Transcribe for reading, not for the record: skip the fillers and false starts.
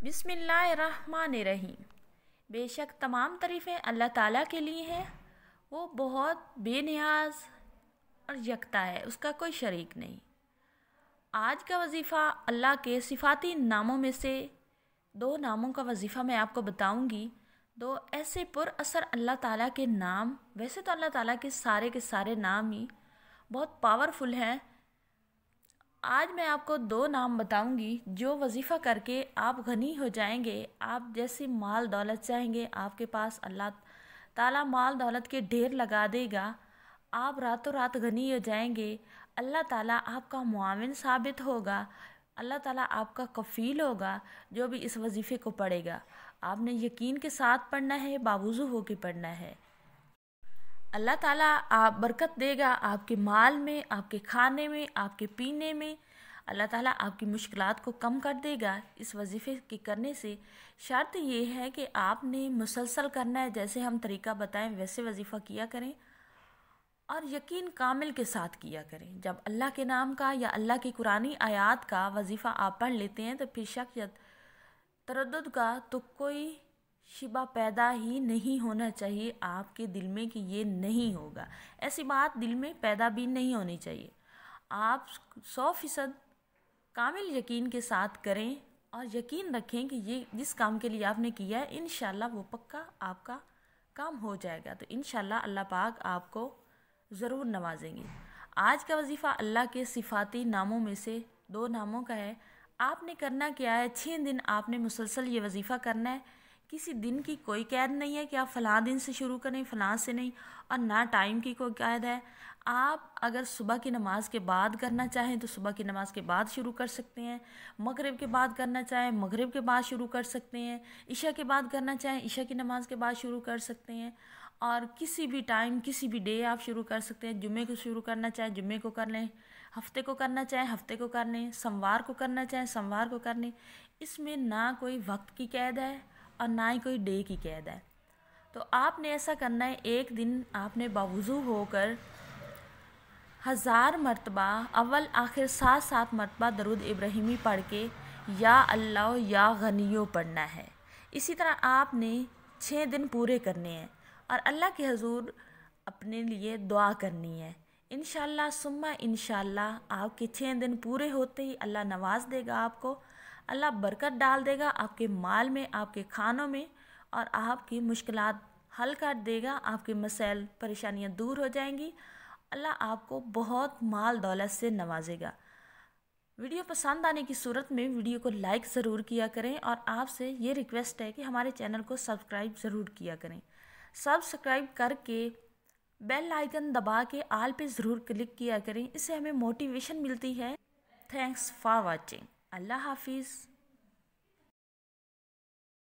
बिस्मिल्लाहिर्रहमानिर्रहीम। बेशक तमाम तारीफ़ें अल्लाह ताला के लिए हैं। वो बहुत बेनियाज और यकता है, उसका कोई शरीक नहीं। आज का वजीफ़ा अल्लाह के सिफाती नामों में से दो नामों का वजीफ़ा मैं आपको बताऊंगी। दो ऐसे पुरअसर अल्लाह ताला के नाम, वैसे तो अल्लाह ताला के सारे नाम ही बहुत पावरफुल हैं। आज मैं आपको दो नाम बताऊंगी जो वजीफ़ा करके आप गनी हो जाएंगे। आप जैसी माल दौलत चाहेंगे आपके पास अल्लाह ताला माल दौलत के ढेर लगा देगा। आप रातों रात गनी हो जाएंगे। अल्लाह ताला आपका मुआविन साबित होगा। अल्लाह ताला आपका कफ़ील होगा जो भी इस वजीफ़े को पढ़ेगा। आपने यकीन के साथ पढ़ना है, बावुज़ू होकर पढ़ना है। अल्लाह ताला आप बरकत देगा आपके माल में, आपके खाने में, आपके पीने में। अल्लाह ताला आपकी मुश्किलात को कम कर देगा इस वजीफ़े के करने से। शर्त ये है कि आपने मुसलसल करना है, जैसे हम तरीका बताएं वैसे वजीफ़ा किया करें और यकीन कामिल के साथ किया करें। जब अल्लाह के नाम का या अल्लाह की कुरानी आयात का वजीफ़ा आप पढ़ लेते हैं तो फिर शक या तरद्दुद का तो कोई शिबा पैदा ही नहीं होना चाहिए आपके दिल में कि ये नहीं होगा। ऐसी बात दिल में पैदा भी नहीं होनी चाहिए। आप 100% कामिल यकीन के साथ करें और यकीन रखें कि ये जिस काम के लिए आपने किया है इंशाल्लाह वो पक्का आपका काम हो जाएगा। तो इंशाल्लाह अल्लाह पाक आपको ज़रूर नवाजेंगे। आज का वजीफ़ा अल्लाह के सिफाती नामों में से दो नामों का है। आपने करना क्या है, 6 दिन आपने मुसलसल ये वजीफ़ा करना है। किसी दिन की कोई कैद नहीं है कि आप फ़लाँ दिन से शुरू करें, फ़लाँ से नहीं, और ना टाइम की कोई कैद है। आप अगर सुबह की नमाज के बाद करना चाहें तो सुबह की नमाज के बाद शुरू कर सकते हैं। मगरिब के बाद करना चाहें मगरिब के बाद शुरू कर सकते हैं। इशा के बाद करना चाहें इशा की नमाज के बाद शुरू कर सकते हैं। और किसी भी टाइम किसी भी डे आप शुरू कर सकते हैं। जुम्मे को शुरू करना चाहें जुम्मे को कर लें, हफ्ते को करना चाहें हफ्ते को कर लें, सोमवार को करना चाहें सोमवार को कर लें। इसमें ना कोई वक्त की कैद है और ना ही कोई डे की कैद है। तो आपने ऐसा करना है, एक दिन आपने बावुज़ू होकर 1000 मरतबा अव्वल आखिर 7 मरतबा दरूद इब्राहिमी पढ़ के या अल्लाह या गनियो पढ़ना है। इसी तरह आपने 6 दिन पूरे करने हैं और अल्लाह के हुजूर अपने लिए दुआ करनी है। इंशाल्लाह सुम्मा इंशाल्लाह आपके 6 दिन पूरे होते ही अल्लाह नवाज देगा आपको। अल्लाह बरकत डाल देगा आपके माल में, आपके खानों में, और आपकी मुश्किलात हल कर देगा। आपके मसाइल परेशानियां दूर हो जाएंगी। अल्लाह आपको बहुत माल दौलत से नवाजेगा। वीडियो पसंद आने की सूरत में वीडियो को लाइक ज़रूर किया करें और आपसे ये रिक्वेस्ट है कि हमारे चैनल को सब्सक्राइब ज़रूर किया करें। सब्सक्राइब करके बेल आइकन दबा के आल पे ज़रूर क्लिक किया करें, इससे हमें मोटिवेशन मिलती है। Thanks for watching. अल्लाह हाफिज़।